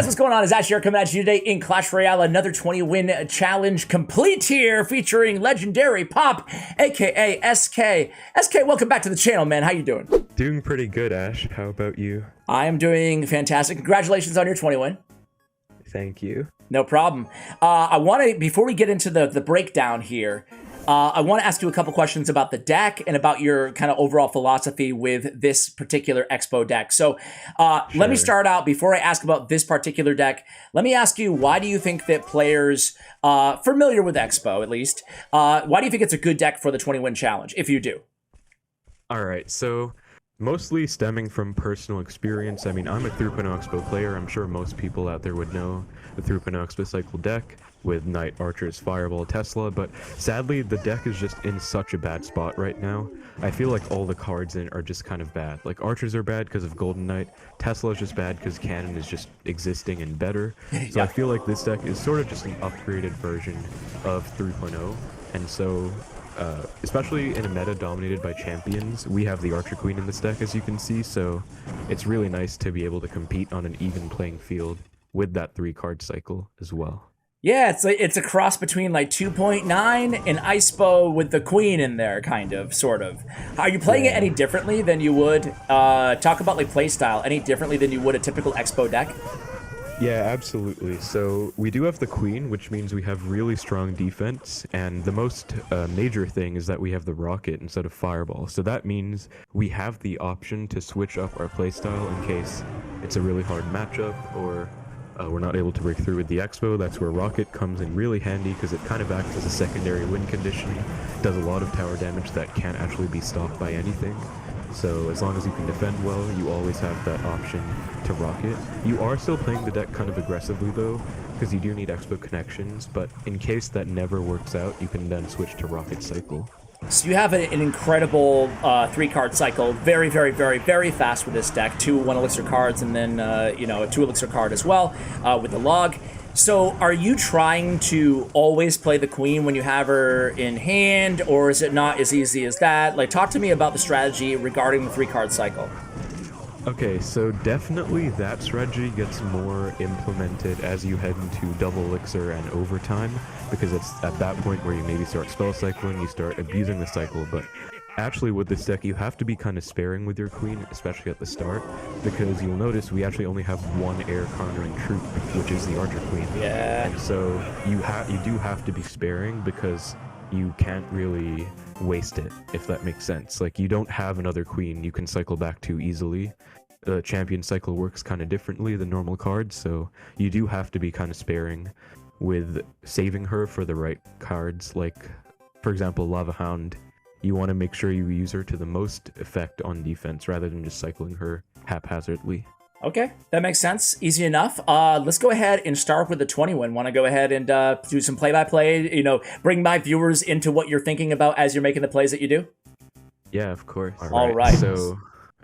guys, what's going on? It's Ash here coming at you today in Clash Royale. Another 20-win challenge complete here, featuring legendary Pop, aka SK. SK, welcome back to the channel, man. How you doing? Doing pretty good, Ash. How about you? I am doing fantastic. Congratulations on your 20-win. Thank you. No problem. I want to, before we get into the breakdown here, I want to ask you a couple questions about the deck and about your kind of overall philosophy with this particular Xbow deck. So let me start out, before I ask about this particular deck, let me ask you, why do you think that players familiar with Xbow, at least, why do you think it's a good deck for the 20-win challenge, if you do? All right, so mostly stemming from personal experience. I mean, I'm a 3.0 Xbow player. I'm sure most people out there would know the 3.0 Xbow cycle deck with Knight, Archers, Fireball, Tesla, but sadly the deck is just in such a bad spot right now. I feel like all the cards in it are just kind of bad. Like Archers are bad because of Golden Knight, Tesla is just bad because Cannon is just existing and better. So I feel like this deck is sort of just an upgraded version of 3.0, and so especially in a meta dominated by champions, we have the Archer Queen in this deck, as you can see, so it's really nice to be able to compete on an even playing field with that 3-card cycle as well. Yeah, it's a cross between like 2.9 and Icebow with the Queen in there, kind of, sort of. Are you playing it any differently than you would, talk about like playstyle, any differently than you would a typical Xbow deck? Yeah, absolutely. So we do have the Queen, which means we have really strong defense, and the most major thing is that we have the Rocket instead of Fireball. So that means we have the option to switch up our playstyle in case it's a really hard matchup, or we're not able to break through with the Xbow. That's where Rocket comes in really handy, because it kind of acts as a secondary win condition, does a lot of tower damage that can't actually be stopped by anything. So as long as you can defend well, you always have that option to Rocket. You are still playing the deck kind of aggressively though, because you do need Xbow connections, but in case that never works out, you can then switch to Rocket Cycle. So you have an incredible 3-card cycle, very, very, very, very fast with this deck. 2 1-elixir cards, and then you know, a 2-elixir card as well with the log. So are you trying to always play the Queen when you have her in hand, or is it not as easy as that? Like, talk to me about the strategy regarding the 3-card cycle. Okay, so definitely that strategy gets more implemented as you head into double elixir and overtime, because it's at that point where you maybe start spell cycling, you start abusing the cycle. But actually with this deck, you have to be kind of sparing with your Queen, especially at the start, because you'll notice we actually only have one air countering troop, which is the Archer Queen. Yeah. And so you do have to be sparing, because you can't really waste it, if that makes sense. Like, you don't have another Queen you can cycle back to easily. The champion cycle works kind of differently than normal cards, so you do have to be kind of sparing with saving her for the right cards. Like, for example, Lava Hound, you want to make sure you use her to the most effect on defense rather than just cycling her haphazardly. Okay, that makes sense. Easy enough. Let's go ahead and start with the 20-win. Want to go ahead and do some play-by-play, you know, bring my viewers into what you're thinking about as you're making the plays that you do? Yeah, of course. All right. So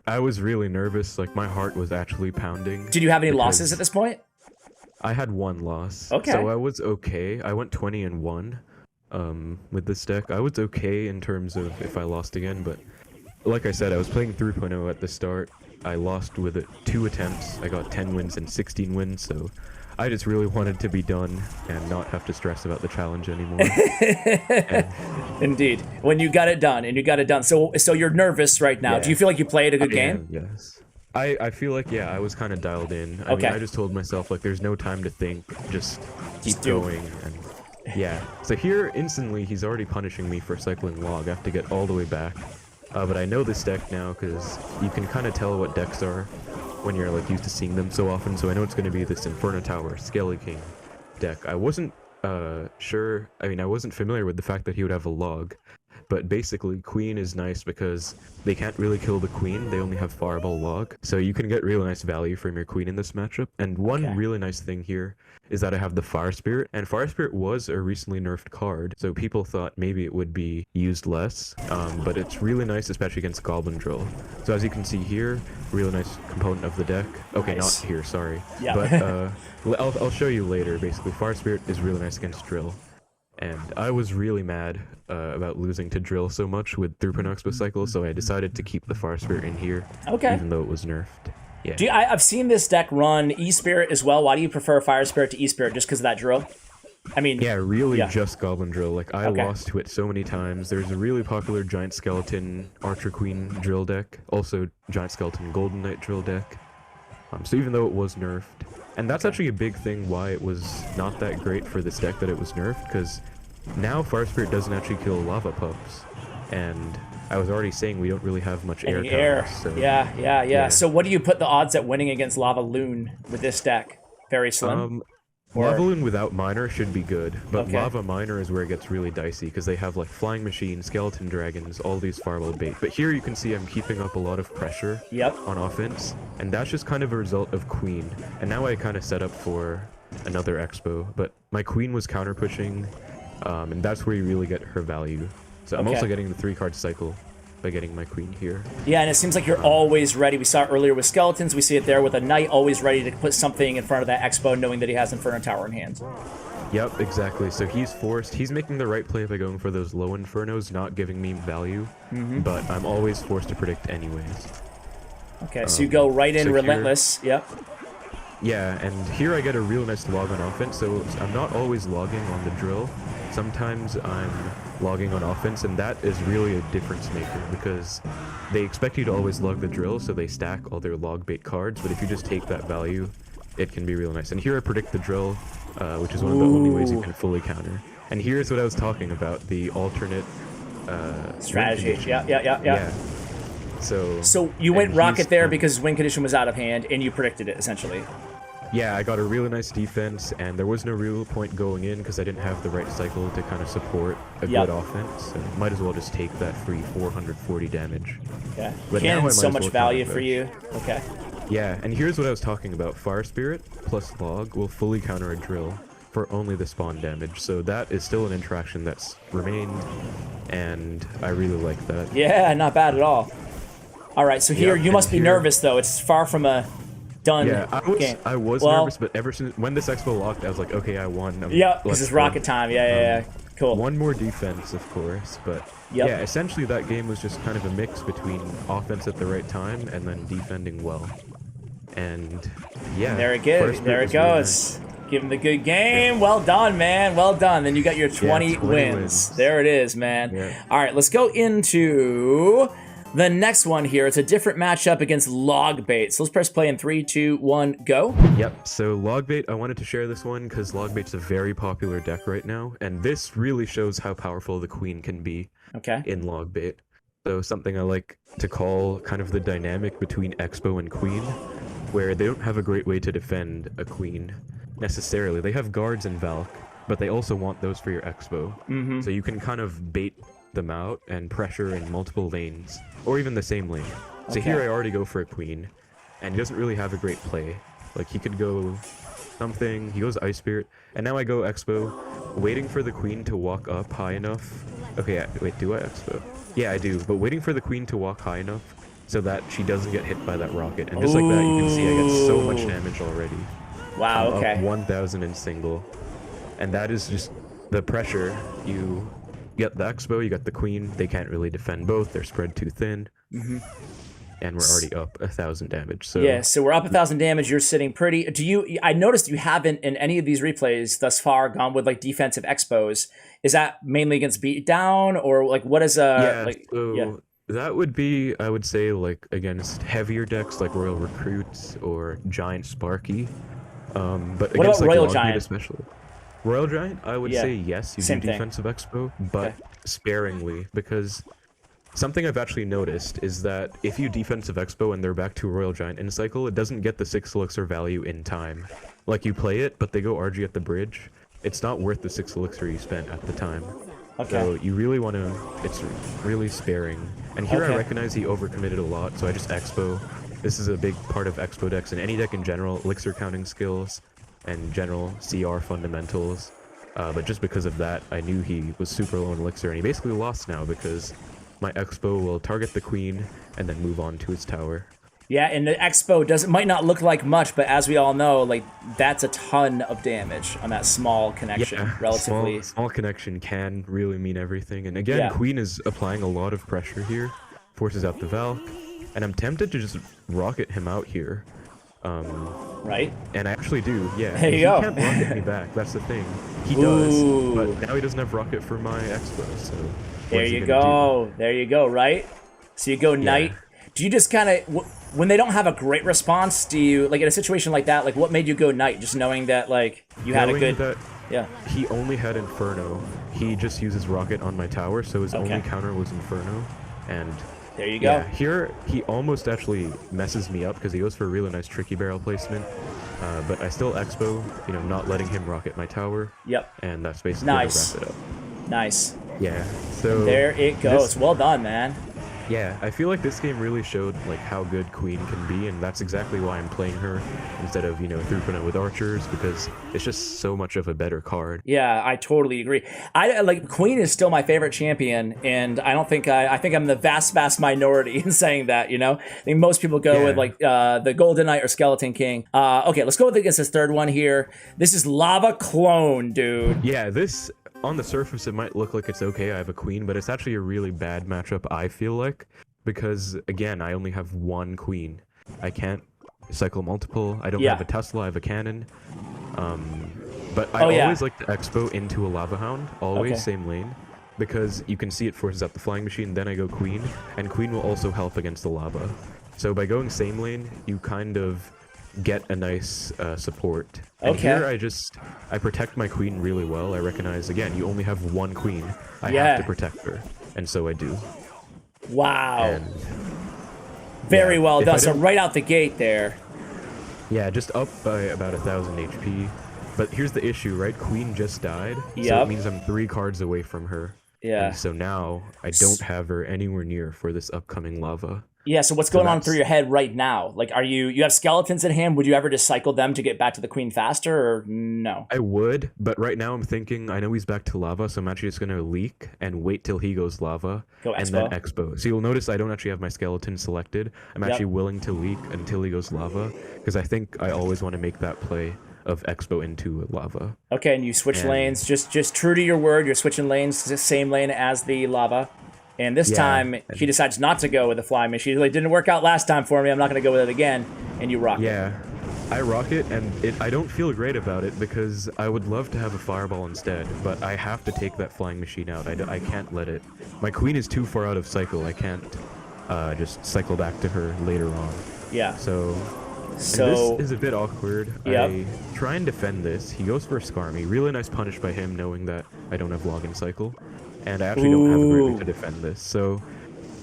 I was really nervous, like my heart was actually pounding. Did you have any losses at this point? I had 1 loss. Okay. So I was okay. I went 20-1 with this deck. I was okay in terms of if I lost again, but like I said, I was playing 3.0 at the start. I lost with it 2 attempts. I got 10 wins and 16 wins, so I just really wanted to be done and not have to stress about the challenge anymore. Indeed. When you got it done, and you got it done. So you're nervous right now. Yeah. Do you feel like you played a good game? Yes. I feel like, yeah, I was kind of dialed in. I mean, I just told myself, like, there's no time to think, just keep going. And yeah. So here, instantly, he's already punishing me for cycling log. I have to get all the way back. But I know this deck now, because you can kind of tell what decks are when you're like used to seeing them so often. So I know it's going to be this Inferno Tower, Skelly King deck. I wasn't sure, I mean, I wasn't familiar with the fact that he would have a log. But basically, Queen is nice because they can't really kill the Queen, they only have Fireball log. So you can get really nice value from your Queen in this matchup. And one really nice thing here is that I have the Fire Spirit, and Fire Spirit was a recently nerfed card, so people thought maybe it would be used less, but it's really nice, especially against Goblin Drill. So as you can see here, really nice component of the deck. Okay, nice. Not here, sorry. Yeah. But I'll show you later. Basically, Fire Spirit is really nice against Drill. And I was really mad about losing to Drill so much with 3.0 Xbow cycle, so I decided to keep the Fire Spirit in here, even though it was nerfed. Yeah. I've seen this deck run E-Spirit as well. Why do you prefer Fire Spirit to E-Spirit? Just because of that drill? I mean, yeah, really just Goblin Drill. Like, I Okay. lost to it so many times. There's a really popular Giant Skeleton Archer Queen drill deck, also Giant Skeleton Golden Knight drill deck. So even though it was nerfed, and that's actually a big thing why it was not that great for this deck that it was nerfed, because now Fire Spirit doesn't actually kill Lava Pups, and I was already saying we don't really have much air counters, so Yeah. So what do you put the odds at winning against Lava Loon with this deck? Very slim? Lava Loon without Miner should be good, but Okay. Lava Miner is where it gets really dicey, because they have like Flying Machine, Skeleton Dragons, all these Fireball bait. But here you can see I'm keeping up a lot of pressure on offense, and that's just kind of a result of Queen. And now I kind of set up for another Xbow, but my Queen was counter pushing, and that's where you really get her value. So I'm also getting the 3-card cycle by getting my Queen here. Yeah, and it seems like you're always ready. We saw it earlier with Skeletons. We see it there with a Knight, always ready to put something in front of that Xbow, knowing that he has Inferno Tower in hand. Yep, exactly. So he's making the right play by going for those low Infernos, not giving me value, but I'm always forced to predict anyways. Okay, so you go right in, so Relentless. Here, yeah, and here I get a real nice log on offense, so I'm not always logging on the drill. Sometimes I'm logging on offense, and that is really a difference maker, because they expect you to always log the drill, so they stack all their log bait cards, but if you just take that value, it can be real nice. And here I predict the drill, which is one of the only ways you can fully counter. And here's what I was talking about, the alternate strategy. Yeah. So you went Rocket there because win condition was out of hand, and you predicted it, essentially. Yeah, I got a really nice defense, and there was no real point going in because I didn't have the right cycle to kind of support a good offense. So might as well just take that free 440 damage. Okay. But Cannon, so much value for you. Okay. Yeah, and here's what I was talking about. Fire Spirit plus Log will fully counter a drill for only the spawn damage. So that is still an interaction that's remained, and I really like that. Yeah, not bad at all. All right, so here you must be nervous, though. It's far from a done game. I was nervous, but ever since when this Expo locked, I was like, okay, I won. Yeah, this is rocket time. Yeah. Cool. One more defense, of course, but yeah, essentially that game was just kind of a mix between offense at the right time and then defending well. And yeah, there it goes. There it goes. Give him the good game. Yeah. Well done, man. Well done. Then you got your 20 wins. There it is, man. Yeah. All right, let's go into the next one here. It's a different matchup against Logbait. So let's press play in 3, 2, 1, go. Yep, so Logbait, I wanted to share this one because Logbait's a very popular deck right now, and this really shows how powerful the Queen can be in Logbait. So something I like to call kind of the dynamic between Expo and Queen, where they don't have a great way to defend a Queen necessarily. They have guards and Valk, but they also want those for your Expo. So you can kind of bait them out and pressure in multiple lanes, or even the same lane. So here I already go for a Queen, and he doesn't really have a great play. Like, he could go something, he goes Ice Spirit, and now I go Expo, waiting for the Queen to walk up high enough. Okay, wait, do I Expo? Yeah, I do, but waiting for the Queen to walk high enough so that she doesn't get hit by that rocket. And just like that, you can see I get so much damage already. Wow, I'm up 1,000 in single. And that is just the pressure. You get the Expo, you got the Queen, they can't really defend both, they're spread too thin. And we're already up 1,000 damage. So yeah, so we're up 1,000 damage, you're sitting pretty. I noticed you haven't in any of these replays thus far gone with like defensive Expos. Is that mainly against beatdown, or like what is that would be, I would say, like against heavier decks like Royal Recruits or Giant Sparky. But what against about like Royal Giant especially. Royal Giant, I would say yes, you do defensive Expo, but sparingly, because something I've actually noticed is that if you defensive Expo and they're back to Royal Giant in cycle, it doesn't get the 6 elixir value in time. Like, you play it, but they go RG at the bridge, it's not worth the 6 elixir you spent at the time. So you really want to, it's really sparing. And here I recognize he overcommitted a lot, so I just Expo. This is a big part of Expo decks, and any deck in general, elixir counting skills, and general CR fundamentals, but just because of that, I knew he was super low in elixir, and he basically lost now because my Expo will target the Queen and then move on to his tower. Yeah, and the Expo might not look like much, but as we all know, like that's a ton of damage on that small connection, relatively. Small connection can really mean everything, and again, Queen is applying a lot of pressure here, forces out the Valk, and I'm tempted to just rocket him out here. Right? And I actually do, yeah. There you he go. Can't rocket me back, that's the thing. He Ooh. does, but now he doesn't have rocket for my Xbow, so There you go. There you go, right? So you go Knight. Do you just kind of, when they don't have a great response, do you, like in a situation like that, like what made you go Knight? Just knowing that, like, you had a good... Yeah. He only had Inferno. He just uses rocket on my tower, so his only counter was Inferno. And there you go. Yeah, here he almost actually messes me up because he goes for a really nice tricky barrel placement. But I still Xbow, you know, not letting him rocket my tower. Yep. And that's basically nice. to wrap it up. Nice. Yeah. So there it goes. Well done, man. Yeah, I feel like this game really showed like how good Queen can be, and that's exactly why I'm playing her instead of, you know, through it with archers, because it's just so much of a better card. Yeah, I totally agree. I like Queen is still my favorite champion, and I don't think I think I'm the vast minority in saying that, you know? I think most people go with like the Golden Knight or Skeleton King. Okay, let's go with this third one here. This is Lava Clone, dude. Yeah, this on the surface, it might look like it's okay, I have a queen, but it's actually a really bad matchup, I feel like, because, again, I only have one queen. I can't cycle multiple, I don't have a Tesla, I have a cannon. But I always like to Xbow into a Lava Hound, always same lane, because you can see it forces out the flying machine, then I go queen, and queen will also help against the lava. So by going same lane, you kind of get a nice support. And here I protect my queen really well. I recognize, again, you only have one queen. I have to protect her, and so I do. Wow. And, very well done. So right out the gate there. Yeah, just up by about 1,000 HP. But here's the issue, right? Queen just died, so it means I'm 3 cards away from her. Yeah. And so now I don't have her anywhere near for this upcoming lava. Yeah, so what's going on through your head right now? Like, are you have skeletons in hand? Would you ever just cycle them to get back to the queen faster, or no? I would, but right now I'm thinking, I know he's back to lava, so I'm actually just going to leak and wait till he goes lava, and then Xbow. So you'll notice I don't actually have my skeleton selected. I'm actually willing to leak until he goes lava, because I think I always want to make that play of Xbow into lava. Okay, and you switch lanes, just true to your word, you're switching lanes to the same lane as the lava. And this time, he decides not to go with the flying machine. Like, didn't work out last time for me. I'm not going to go with it again. And you rock it. Yeah, I rock it, and I don't feel great about it because I would love to have a fireball instead, but I have to take that flying machine out. I can't let it. My queen is too far out of cycle. I can't just cycle back to her later on. Yeah. So this is a bit awkward. I try and defend this. He goes for a Skarmy. Really nice punish by him, knowing that I don't have login cycle. And I actually don't have a great way to defend this, so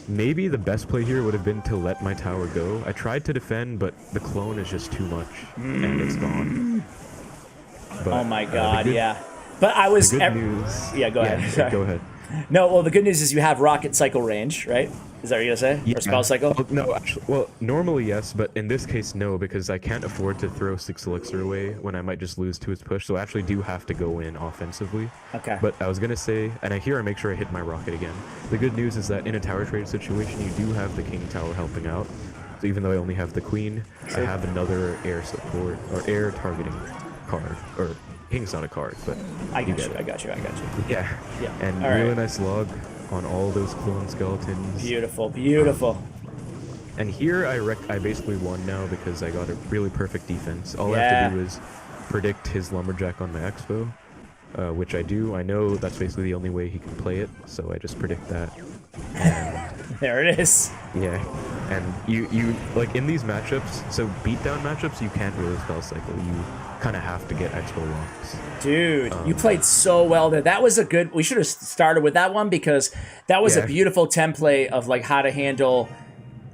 maybe the best play here would have been to let my tower go. I tried to defend, but the clone is just too much, and it's gone. But, oh my god, But I was... The good news... Yeah, go ahead. Go ahead. No, well, the good news is you have rocket cycle range, right? Is that what you're going to say? Or spell cycle? Well, no, actually, well, normally yes, but in this case no, because I can't afford to throw 6 elixir away when I might just lose to his push, so I actually do have to go in offensively. Okay. But I was going to say, and I make sure I hit my rocket again. The good news is that in a tower trade situation, you do have the king tower helping out. So even though I only have the queen, I have another air support, or air targeting card, or king's not a card, but I got you. Yeah. And really nice log on all those clone skeletons. Beautiful. And here I basically won now because I got a really perfect defense. All I have to do is predict his lumberjack on my Xbow, which I do. I know that's basically the only way he can play it, so I just predict that. And there it is. Yeah. And you like in these matchups, so beatdown matchups, you can't really spell cycle. You kind of have to get Xbow locks. Dude, you played so well there. That was a good... We should have started with that one because that was a beautiful template of like how to handle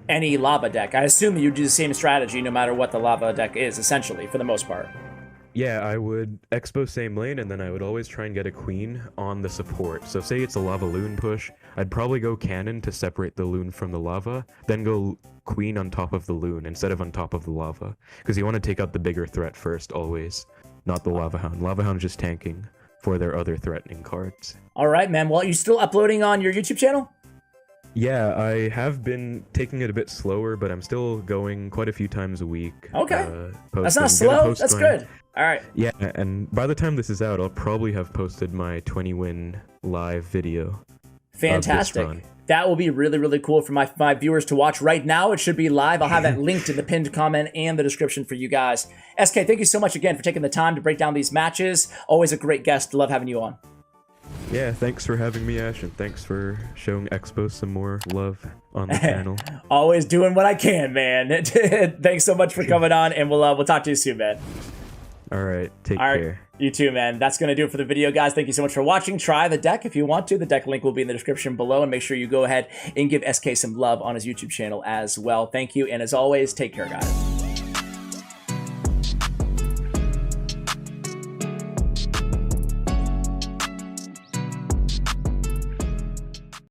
any lava deck. I assume you do the same strategy no matter what the lava deck is, essentially, for the most part. Yeah, I would Xbow same lane, and then I would always try and get a queen on the support. So say it's a lava loon push, I'd probably go cannon to separate the loon from the lava, then go queen on top of the loon instead of on top of the lava. Because you want to take out the bigger threat first, always, not the Lava Hound. Lava Hound is just tanking for their other threatening cards. All right, man. Well, are you still uploading on your YouTube channel? Yeah, I have been taking it a bit slower, but I'm still going quite a few times a week. Okay. That's not slow. That's good. All right. Yeah, and by the time this is out, I'll probably have posted my 20-win live video. Fantastic. That will be really, really cool for my viewers to watch right now. It should be live. I'll have that linked in the pinned comment and the description for you guys. SK, thank you so much again for taking the time to break down these matches. Always a great guest. Love having you on. Yeah, thanks for having me, Ash, and thanks for showing Xbow some more love on the channel. Always doing what I can, man. Thanks so much for coming on, and we'll talk to you soon, man. All right, take care. You too, man. That's going to do it for the video, guys. Thank you so much for watching. Try the deck if you want to. The deck link will be in the description below, and make sure you go ahead and give SK some love on his YouTube channel as well. Thank you, and as always, take care, guys.